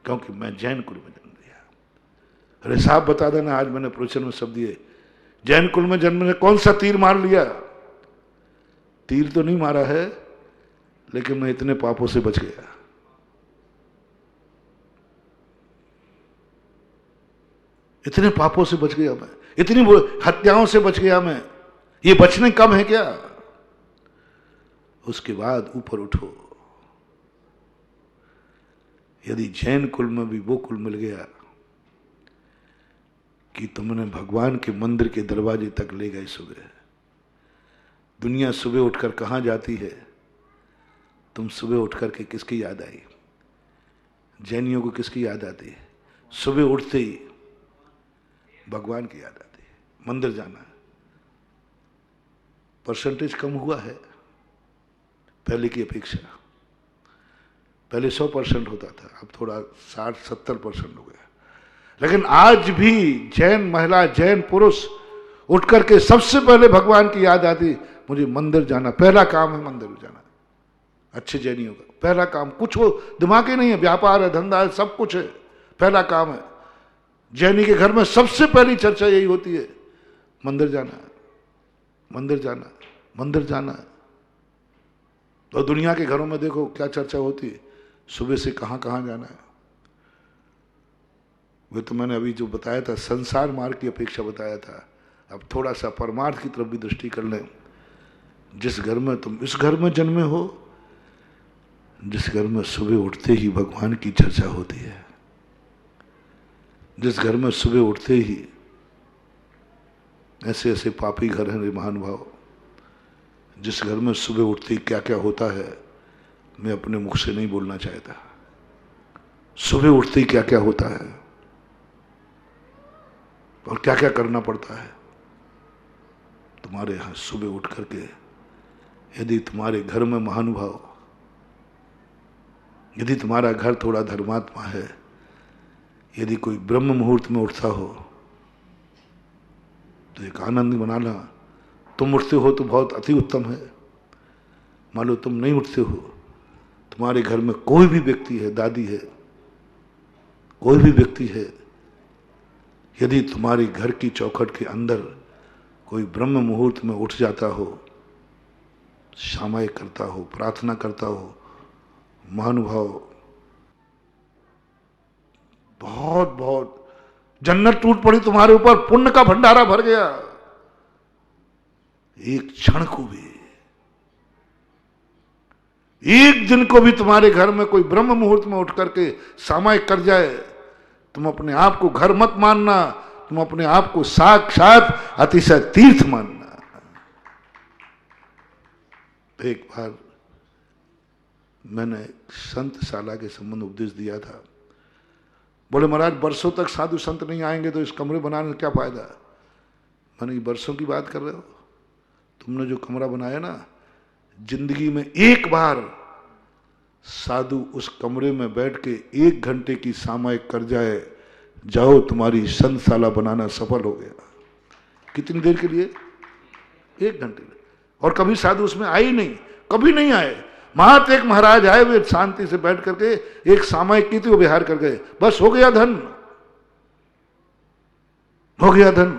Speaker 1: क्योंकि मैं जैन कुल में जन्म लिया। अरे साहब बता देना, आज मैंने प्रवचन में शब्द दिए, जैन कुल में जन्म ने कौन सा तीर मार लिया? तीर तो नहीं मारा है, लेकिन मैं इतने पापों से बच गया। इतने पापों से बच गया मैं, इतनी हत्याओं से बच गया मैं। ये बचने कम है क्या? उसके बाद ऊपर उठो। यदि जैन कुल में भी वो कुल मिल गया कि तुमने भगवान के मंदिर के दरवाजे तक ले गए सुबह। दुनिया सुबह उठकर कहां जाती है? तुम सुबह उठकर के किसकी याद आई? जैनियों को किसकी याद आती है? सुबह उठते ही भगवान की याद आती है। मंदिर जाना परसेंटेज कम हुआ है पहले की अपेक्षा। पहले 100% होता था, अब थोड़ा 60-70% हो गया। लेकिन आज भी जैन महिला, जैन पुरुष उठ करके सबसे पहले भगवान की याद आती, मुझे मंदिर जाना। पहला काम है मंदिर जाना। अच्छे जैनियों का पहला काम, कुछ वो दिमाग ही नहीं है, व्यापार है, धंधा है, सब कुछ है, पहला काम है। जैनी के घर में सबसे पहली चर्चा यही होती है, मंदिर जाना, मंदिर जाना, मंदिर जाना। तो दुनिया के घरों में देखो क्या चर्चा होती है, सुबह से कहां कहां जाना है। वे तो मैंने अभी जो बताया था संसार मार्ग की अपेक्षा बताया था। अब थोड़ा सा परमार्थ की तरफ भी दृष्टि कर लें। जिस घर में तुम इस घर में जन्मे हो, जिस घर में सुबह उठते ही भगवान की चर्चा होती है, जिस घर में सुबह उठते ही ऐसे ऐसे पापी घर हैं रे महानुभाव, जिस घर में सुबह उठते ही क्या क्या होता है मैं अपने मुख से नहीं बोलना चाहता। सुबह उठते ही क्या क्या होता है और क्या क्या करना पड़ता है। तुम्हारे यहां सुबह उठ करके यदि तुम्हारे घर में महानुभाव, यदि तुम्हारा घर थोड़ा धर्मात्मा है, यदि कोई ब्रह्म मुहूर्त में उठता हो तो एक आनंद मनाना। तुम उठते हो तो बहुत अति उत्तम है। मान लो तुम नहीं उठते हो, तुम्हारे घर में कोई भी व्यक्ति है, दादी है, कोई भी व्यक्ति है, यदि तुम्हारी घर की चौखट के अंदर कोई ब्रह्म मुहूर्त में उठ जाता हो, सामायिक करता हो, प्रार्थना करता हो, महानुभाव, बहुत बहुत जन्नत टूट पड़ी तुम्हारे ऊपर, पुण्य का भंडारा भर गया। एक क्षण को भी, एक दिन को भी तुम्हारे घर में कोई ब्रह्म मुहूर्त में उठ करके सामायिक कर जाए, तुम अपने आप को घर मत मानना, तुम अपने आप को साक्षात अतिशय तीर्थ मानना। एक बार मैंने संत शाला के संबंध उपदेश दिया था। बोले महाराज वर्षों तक साधु संत नहीं आएंगे तो इस कमरे बनाने का क्या फायदा। मैंने वर्षों की बात कर रहे हो, तुमने जो कमरा बनाया ना, जिंदगी में एक बार साधु उस कमरे में बैठ के 1 घंटे की सामायिक कर जाए, जाओ तुम्हारी संतशाला बनाना सफल हो गया। कितनी देर के लिए? 1 घंटे। और कभी साधु उसमें आए ही नहीं, कभी नहीं आए। महात एक महाराज आए, वे शांति से बैठ करके एक सामायिक की थी, वो बिहार कर गए, बस हो गया धन, हो गया धन।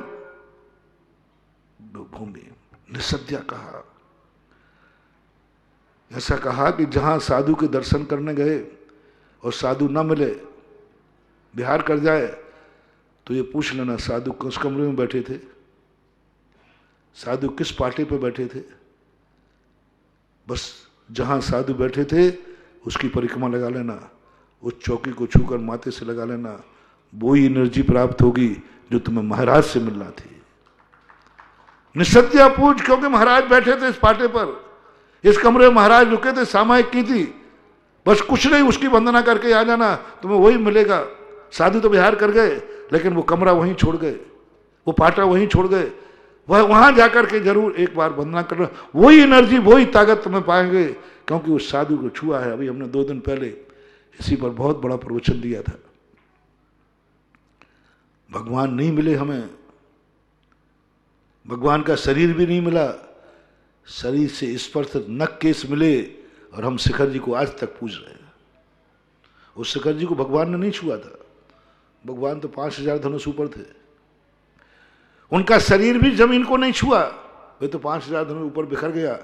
Speaker 1: भूमि निसद्या कहा, ऐसा कहा कि जहां साधु के दर्शन करने गए और साधु न मिले, बिहार कर जाए, तो ये पूछ लेना साधु किस कमरे में बैठे थे, साधु किस पार्टी पे बैठे थे। बस जहां साधु बैठे थे उसकी परिक्रमा लगा लेना, उस चौकी को छूकर माथे से लगा लेना, वो ही एनर्जी प्राप्त होगी जो तुम्हें महाराज से मिलना थी। निसत्या पूछ, क्योंकि महाराज बैठे थे इस पाटे पर, इस कमरे में महाराज रुके थे, सामायिक की थी, बस कुछ नहीं, उसकी वंदना करके आ जाना, तुम्हें वही मिलेगा। साधु तो बिहार कर गए, लेकिन वो कमरा वहीं छोड़ गए, वो पाटा वहीं छोड़ गए, वह वहां जाकर के जरूर एक बार वंदना करना, वही एनर्जी वही ताकत तुम्हें पाएंगे, क्योंकि उस साधु को छुआ है। अभी हमने 2 दिन पहले इसी पर बहुत बड़ा प्रवचन दिया था। भगवान नहीं मिले हमें, भगवान का शरीर भी नहीं मिला, शरीर से स्पर्श नख केस मिले, और हम शिखर जी को आज तक पूज रहे हैं। उस शिखर जी को भगवान ने नहीं छुआ था, भगवान तो 5000 धनुष ऊपर थे, उनका शरीर भी जमीन को नहीं छुआ, वे तो 5000 धनुष ऊपर बिखर गया।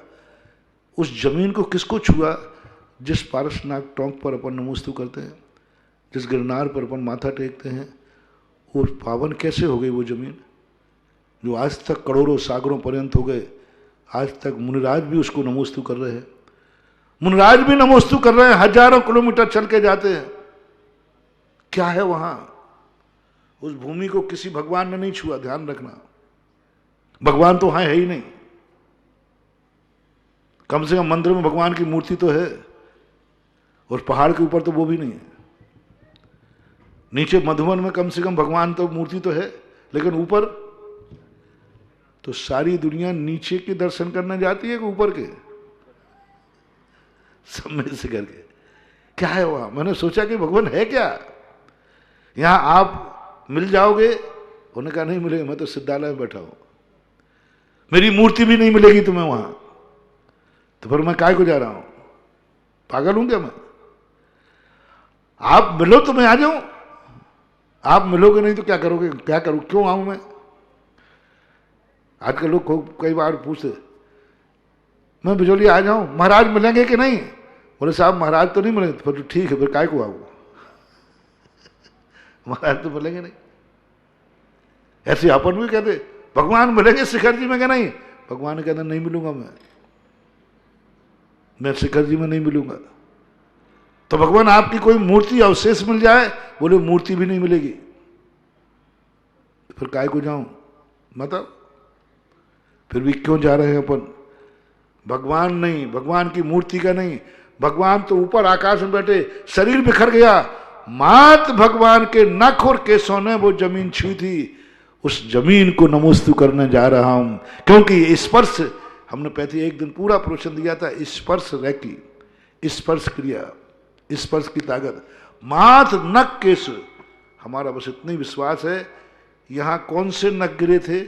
Speaker 1: उस जमीन को किसको छुआ? जिस पारसनाथ टोंक पर अपन नमोस्तु करते हैं, जिस गिरनार पर अपन माथा टेकते हैं, वो पावन कैसे हो गई वो जमीन, जो आज तक करोड़ों सागरों पर्यंत हो गए, आज तक मुनिराज भी उसको नमोस्तु कर रहे हैं, मुनिराज भी नमोस्तु कर रहे हैं, हजारों किलोमीटर चल के जाते हैं। क्या है वहां? उस भूमि को किसी भगवान ने नहीं छुआ, ध्यान रखना। भगवान तो है ही नहीं, कम से कम मंदिर में भगवान की मूर्ति तो है, और पहाड़ के ऊपर तो वो भी नहीं है। नीचे मधुबन में कम से कम भगवान तो मूर्ति तो है, लेकिन ऊपर तो सारी दुनिया नीचे के दर्शन करने जाती है कि ऊपर के, सब में से करके। क्या है वहां? मैंने सोचा कि भगवान है क्या, यहां आप मिल जाओगे? उन्होंने कहा नहीं मिलेगा, मैं तो सिद्धालय में बैठा हूं, मेरी मूर्ति भी नहीं मिलेगी तुम्हें वहां, तो फिर मैं काय को जा रहा हूं? पागल हूं क्या मैं? आप मिलो तो मैं आ जाऊं, आप मिलोगे नहीं तो क्या करोगे? क्या करूं, क्यों आऊं मैं? आजकल लोग कई बार पूछते, मैं बिजोली आ जाऊं, महाराज मिलेंगे कि नहीं? बोले साहब महाराज तो नहीं मिलेंगे। फिर ठीक है, फिर काय को आऊं, महाराज तो मिलेंगे नहीं। ऐसे अपन भी कहते भगवान मिलेंगे शिखर जी में, क्या नहीं? भगवान कहते नहीं मिलूंगा मैं शिखर जी में नहीं मिलूंगा। तो भगवान आपकी कोई मूर्ति अवशेष मिल जाए, बोले मूर्ति भी नहीं मिलेगी, फिर काय को जाऊं? मतलब फिर भी क्यों जा रहे हैं अपन? भगवान नहीं, भगवान की मूर्ति का नहीं, भगवान तो ऊपर आकाश में बैठे, शरीर बिखर गया, मात भगवान के नख और केसों ने वो जमीन छुई थी, उस जमीन को नमोस्तु करने जा रहा हूं। क्योंकि स्पर्श, हमने पहले एक दिन पूरा प्रवचन दिया था, स्पर्श रैकी, स्पर्श क्रिया, स्पर्श की ताकत, माथ नख केस। हमारा बस इतना ही विश्वास है, यहां कौन से नख गिरे थे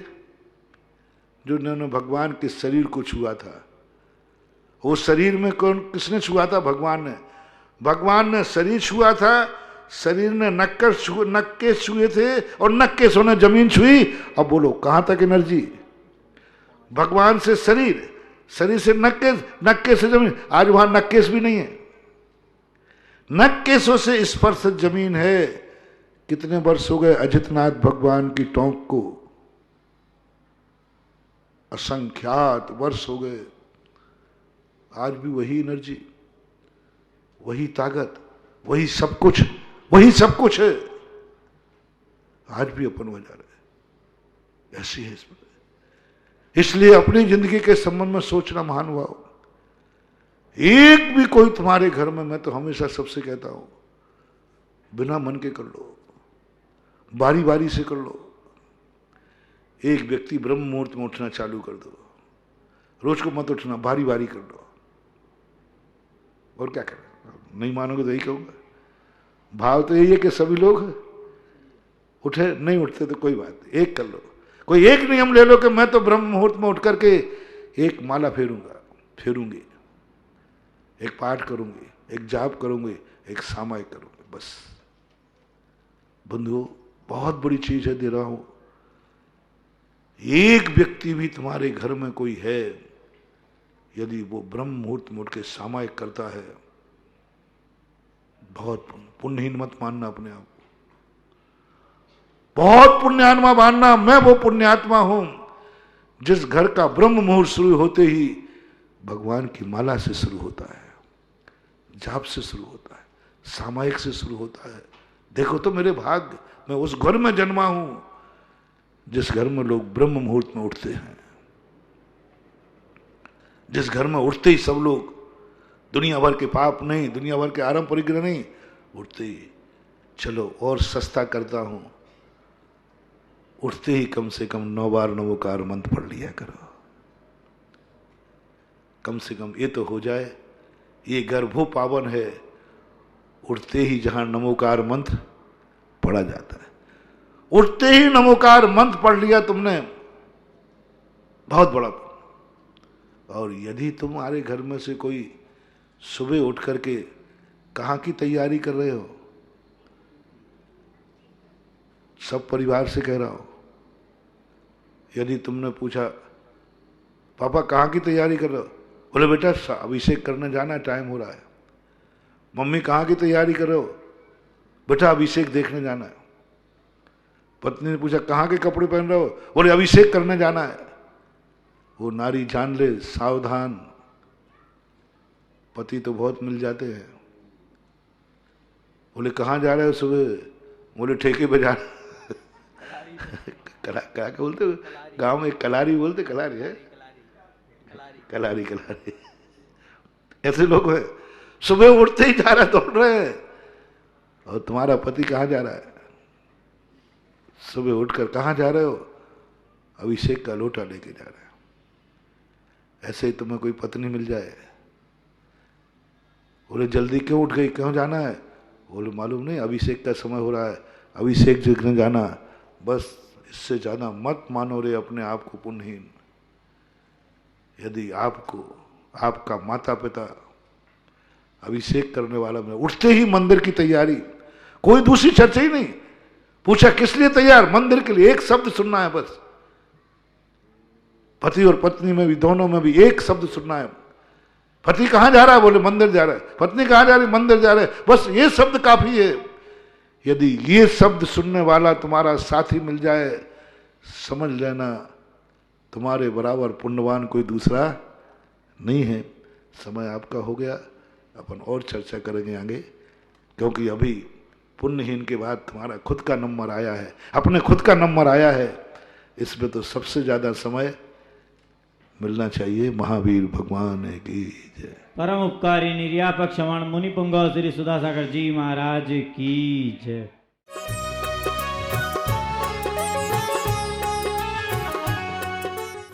Speaker 1: जो उन्होंने भगवान के शरीर को छुआ था? वो शरीर में कौन, किसने छुआ था? भगवान ने। भगवान ने शरीर छुआ था, शरीर ने नक के छुए थे और नक के सोने जमीन छुई। अब बोलो कहां तक एनर्जी? भगवान से शरीर, शरीर से नक के से जमीन। आज वहां नक्केस भी नहीं है, नक्केसों से स्पर्श जमीन है। कितने वर्ष हो गए अजितनाथ भगवान की टोंक को? असंख्यात वर्ष हो गए। आज भी वही एनर्जी, वही ताकत, वही सब कुछ, वही सब कुछ है। आज भी अपन हो जा रहे, ऐसी है इसमें। इसलिए अपनी जिंदगी के संबंध में सोचना महानुभाव। एक भी कोई तुम्हारे घर में, मैं तो हमेशा सबसे कहता हूं, बिना मन के कर लो, बारी बारी से कर लो। एक व्यक्ति ब्रह्म मुहूर्त में उठना चालू कर दो, रोज को मत उठना, बारी बारी कर लो। और क्या करें? नहीं मानोगे तो यही कहूंगा। भाव तो यही है कि सभी लोग उठे, नहीं उठते तो कोई बात नहीं, एक कर लो। कोई एक नियम ले लो कि मैं तो ब्रह्म मुहूर्त में उठ करके एक माला फेरूंगी, एक पाठ करूंगी, एक जाप करूंगी, एक सामायिक करूंगी, बस। बंधुओं, बहुत बड़ी चीज है दे रहा हूं। एक व्यक्ति भी तुम्हारे घर में कोई है, यदि वो ब्रह्म मुहूर्त में उठ के सामायिक करता है, बहुत पुण्यहीन मत मानना अपने आप को, बहुत पुण्यात्मा मानना। मैं वो पुण्यात्मा हूं जिस घर का ब्रह्म मुहूर्त शुरू होते ही भगवान की माला से शुरू होता है, जाप से शुरू होता है, सामायिक से शुरू होता है। देखो तो मेरे भाग्य, मैं उस घर में जन्मा हूं जिस घर में लोग ब्रह्म मुहूर्त में उठते हैं, जिस घर में उठते ही सब लोग, दुनिया भर के पाप नहीं, दुनिया भर के आरंभ परिग्रह नहीं, उठते ही चलो और सस्ता करता हूं, उठते ही कम से कम 9 बार नमोकार मंत्र पढ़ लिया करो। कम से कम ये तो हो जाए, ये घर वो पावन है, उठते ही जहां नमोकार मंत्र पढ़ा जाता है, उठते ही नमोकार मंत्र पढ़ लिया तुमने, बहुत बड़ा। और यदि तुम्हारे घर में से कोई सुबह उठ करके कहाँ की तैयारी कर रहे हो, सब परिवार से कह रहा हूं, यदि तुमने पूछा पापा कहाँ की तैयारी कर रहे हो, बोले बेटा अभिषेक करने जाना है, टाइम हो रहा है। मम्मी कहाँ की तैयारी कर रहे हो, बेटा अभिषेक देखने जाना है। पत्नी ने पूछा कहाँ के कपड़े पहन रहे हो, बोले अभिषेक करने जाना है। वो नारी जान ले सावधान, पति तो बहुत मिल जाते हैं। बोले कहाँ जा रहे हो सुबह, बोले ठेके पे जा क्या बोलते हो गांव में, कलारी बोलते, कलारी है, कलारी कलारी। ऐसे लोग हैं, सुबह उठते ही जा रहा है, दौड़ रहे हैं। और तुम्हारा पति कहाँ जा रहा है, सुबह उठकर कहाँ जा रहे हो, अभिषेक का लोटा लेके जा रहा है। ऐसे ही तुम्हें कोई पत्नी मिल जाए, बोले जल्दी क्यों उठ गई, क्यों जाना है, बोले मालूम नहीं अभिषेक का समय हो रहा है, अभिषेक देखने जाना। बस इससे ज्यादा मत मानो रे अपने आप को पुण्यहीन। यदि आपको आपका माता पिता अभिषेक करने वाला में, उठते ही मंदिर की तैयारी, कोई दूसरी चर्चा ही नहीं। पूछा किस लिए तैयार, मंदिर के लिए, एक शब्द सुनना है बस। पति और पत्नी में भी, दोनों में भी एक शब्द सुनना है। पति कहां जा रहा है, बोले मंदिर जा रहा है। पत्नी कहां जा रही, मंदिर जा रहे है। बस ये शब्द काफी है। यदि ये शब्द सुनने वाला तुम्हारा साथी मिल जाए, समझ लेना तुम्हारे बराबर पुण्यवान कोई दूसरा नहीं है। समय आपका हो गया, अपन और चर्चा करेंगे आगे, क्योंकि अभी पुण्यहीन के बाद तुम्हारा खुद का नंबर आया है, अपने खुद का नंबर आया है। इसमें तो सबसे ज्यादा समय मिलना चाहिए महावीर भगवान की जय।
Speaker 2: परम उपकारी निर्यापक क्षमण मुनि पुंगव श्री सुधासागर जी महाराज की जय।